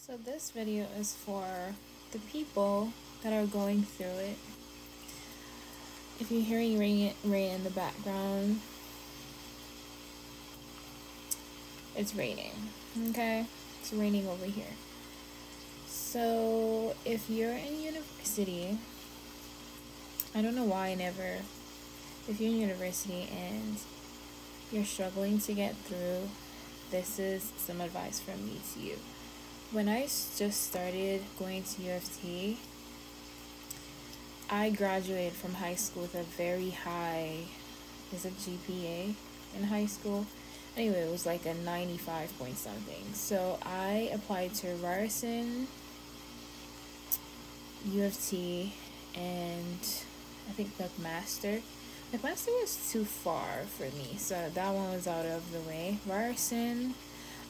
So this video is for the people that are going through it. If you're hearing rain in the background, it's raining, okay? It's raining over here. So if you're in university, I don't know why if you're in university and you're struggling to get through, this is some advice from me to you. When I just started going to U of T, I graduated from high school with a very high, GPA in high school? Anyway, it was like a 95 point something. So I applied to Ryerson, U of T, and I think McMaster. McMaster was too far for me, so that one was out of the way. Ryerson,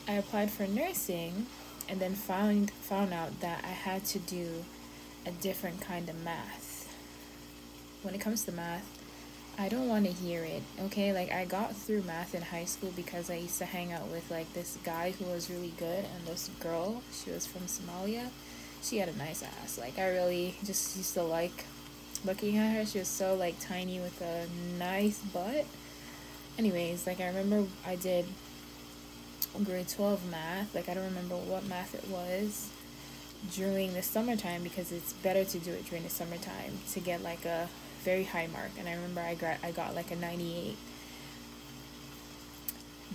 I applied for nursing, and then found out that I had to do a different kind of math. When it comes to math, I don't want to hear it, okay? Like, I got through math in high school because I used to hang out with, like, this guy who was really good, and this girl, she was from Somalia. She had a nice ass. Like, I really just used to like looking at her. She was so, like, tiny with a nice butt. Anyways, like, I remember I did grade 12 math. Like, I don't remember what math it was during the summertime, because it's better to do it during the summertime to get, like, a very high mark. And I remember I got like a 98,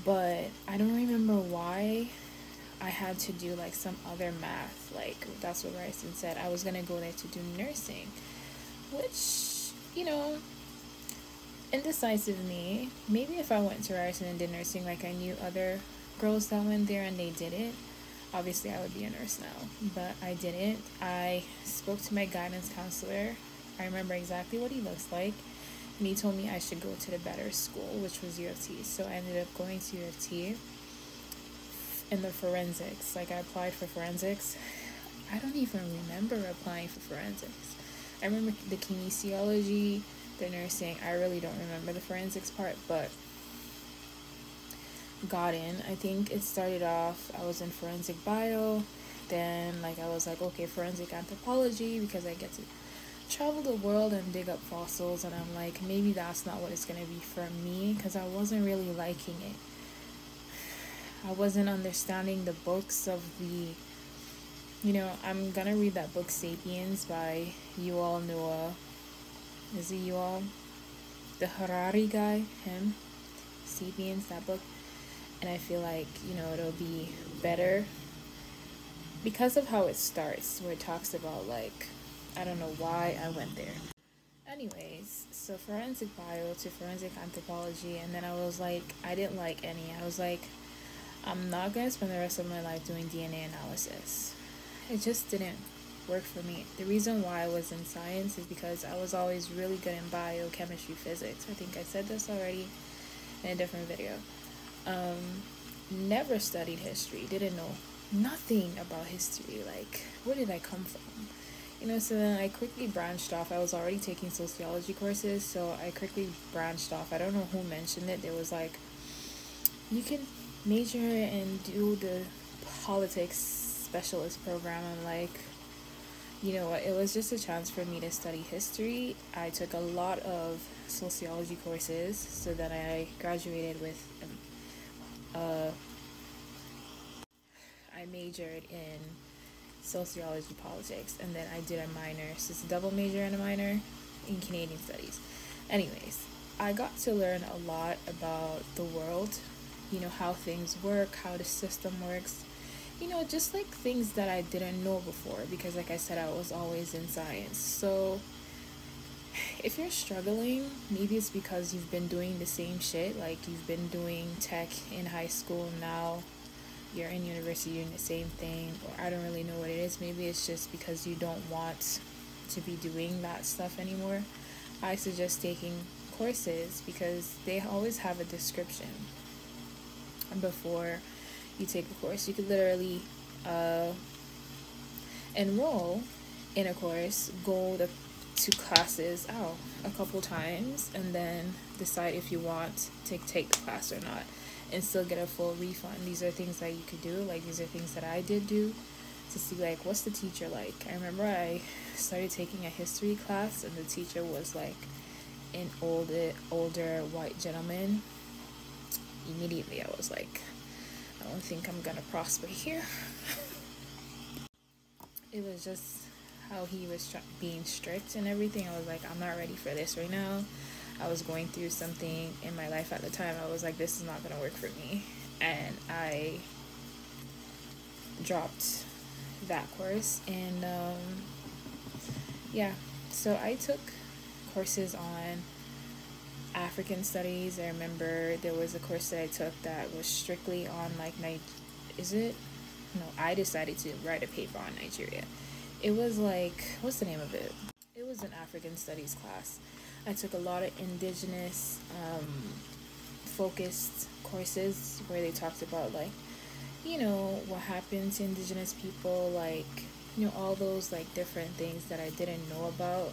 but I don't remember why I had to do like some other math. Like, that's what Ryerson said. I was gonna go there to do nursing, which, indecisive me. Maybe if I went to Ryerson and did nursing, like, I knew other girls that went there and they did it, obviously I would be a nurse now. But I didn't. I spoke to my guidance counselor. I remember exactly what he looks like, and he told me I should go to the better school, which was U of T. So I ended up going to U of T in the forensics. Like, I applied for forensics. I don't even remember applying for forensics. I remember the kinesiology, the nursing. I really don't remember the forensics part, but got in. I think it started off, I was in forensic bio, then, like, I was like, okay, forensic anthropology, because I get to travel the world and dig up fossils, and I'm like, maybe that's not what it's gonna be for me, because I wasn't really liking it. I wasn't understanding the books of the, I'm gonna read that book Sapiens by Yuval Noah. Is it Yuval? The Harari guy, him. Sapiens, that book. And I feel like, it'll be better because of how it starts, where it talks about, like, I don't know why I went there. Anyways, so forensic bio to forensic anthropology, and then I was like, I didn't like any. I was like, I'm not gonna spend the rest of my life doing DNA analysis. It just didn't work for me. The reason why I was in science is because I was always really good in biochemistry, physics. I think I said this already in a different video. Never studied history, didn't know nothing about history. Like, where did I come from? So then I quickly branched off. I was already taking sociology courses, so I quickly branched off. I don't know who mentioned it. There was like, you can major and do the politics specialist program. I'm like, you know what? It was just a chance for me to study history. I took a lot of sociology courses, so that I graduated with I majored in sociology, politics, and then I did a minor, so it's a double major and a minor in Canadian studies. Anyways, I got to learn a lot about the world, how things work, how the system works, just like things that I didn't know before, because like I said, I was always in science. So if you're struggling, maybe it's because you've been doing the same shit. Like, you've been doing tech in high school, now you're in university doing the same thing, or I don't really know what it is. Maybe it's just because you don't want to be doing that stuff anymore. I suggest taking courses, because they always have a description before you take a course. You could literally enroll in a course, go to classes a couple times, and then decide if you want to take the class or not, and still get a full refund. These are things that you could do. Like, these are things that I did do. to see like what's the teacher like. I remember I started taking a history class and the teacher was like an older white gentleman. Immediately I was like, I don't think I'm gonna prosper here. It was just how he was being strict and everything. I was like, I'm not ready for this right now. I was going through something in my life at the time. I was like, this is not gonna work for me, and I dropped that course. And yeah, so I took courses on African studies. I remember there was a course that I took that was strictly on like is it? No, I decided to write a paper on Nigeria. It was like, what's the name of it? It was an African studies class. I took a lot of indigenous focused courses where they talked about like, you know, what happened to indigenous people, like, you know, all those like different things that I didn't know about.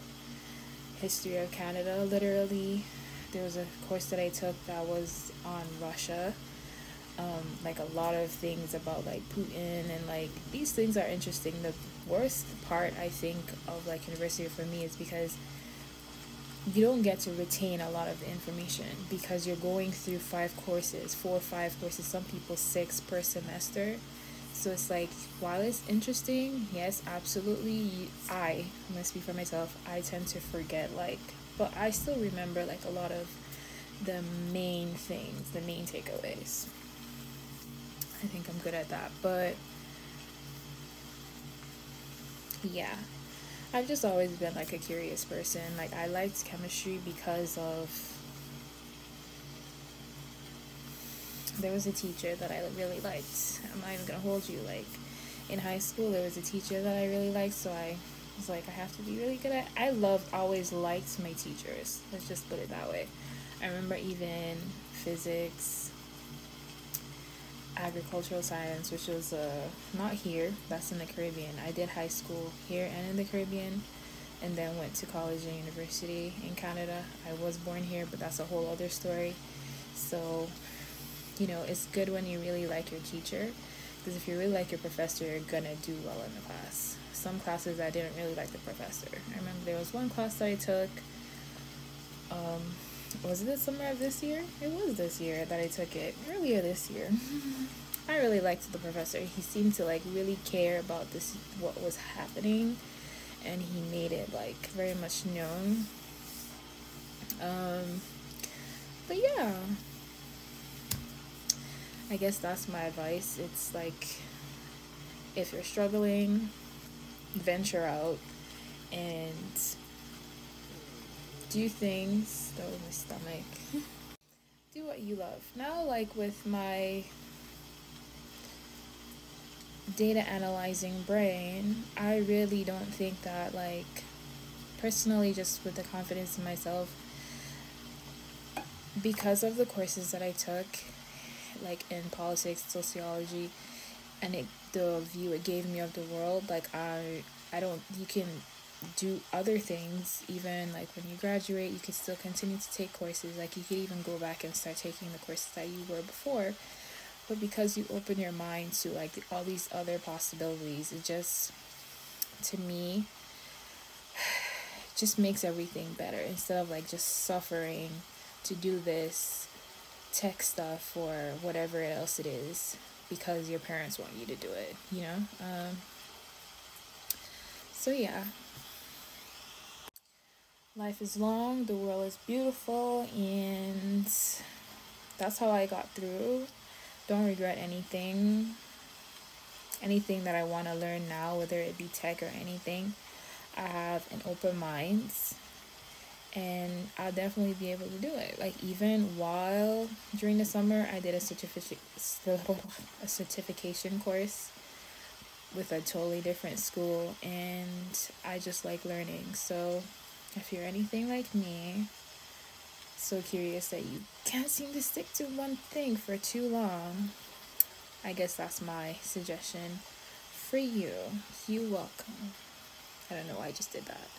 History of Canada, literally. There was a course that I took that was on Russia. Like a lot of things about like Putin, and like these things are interesting. The worst part I think of like university for me is because you don't get to retain a lot of the information because you're going through 4 or 5 courses, some people 6 per semester. So it's like, while it's interesting, yes, absolutely, I'm gonna speak for myself, I tend to forget, like, but I still remember like a lot of the main things, the main takeaways. I think I'm good at that. But yeah, I've just always been like a curious person. Like, I liked chemistry because of, there was a teacher that I really liked. I'm not even gonna hold you. Like, in high school, there was a teacher that I really liked, so I was like, I have to be really good at. Always liked my teachers. Let's just put it that way. I remember even physics, agricultural science, which was not here, that's in the Caribbean. I did high school here and in the Caribbean, and then went to college and university in Canada. I was born here, but that's a whole other story. So, you know, it's good when you really like your teacher, because if you really like your professor, you're gonna do well in the class. Some classes I didn't really like the professor. I remember there was one class that I took, was it the summer of this year? It was this year that I took it, earlier this year. I really liked the professor. He seemed to like really care about this, what was happening, and he made it like very much known. But yeah, I guess that's my advice. It's like, if you're struggling, venture out and do things. That was my stomach. Do what you love. Now, like with my data analyzing brain, I really don't think that, like, personally, just with the confidence in myself, because of the courses that I took, like in politics, sociology, and the view it gave me of the world, like I don't, you can do other things. Even like when you graduate, you can still continue to take courses. Like, you could even go back and start taking the courses that you were before. But because you open your mind to like all these other possibilities, it just, to me, just makes everything better, instead of like just suffering to do this tech stuff or whatever else it is because your parents want you to do it, you know? So yeah, life is long, the world is beautiful, and that's how I got through. Don't regret anything that I want to learn now, whether it be tech or anything. I have an open mind, and I'll definitely be able to do it. Like, even while during the summer, I did a certification course with a totally different school, and I just like learning. So if you're anything like me, so curious that you can't seem to stick to one thing for too long, I guess that's my suggestion for you. You're welcome. I don't know why I just did that.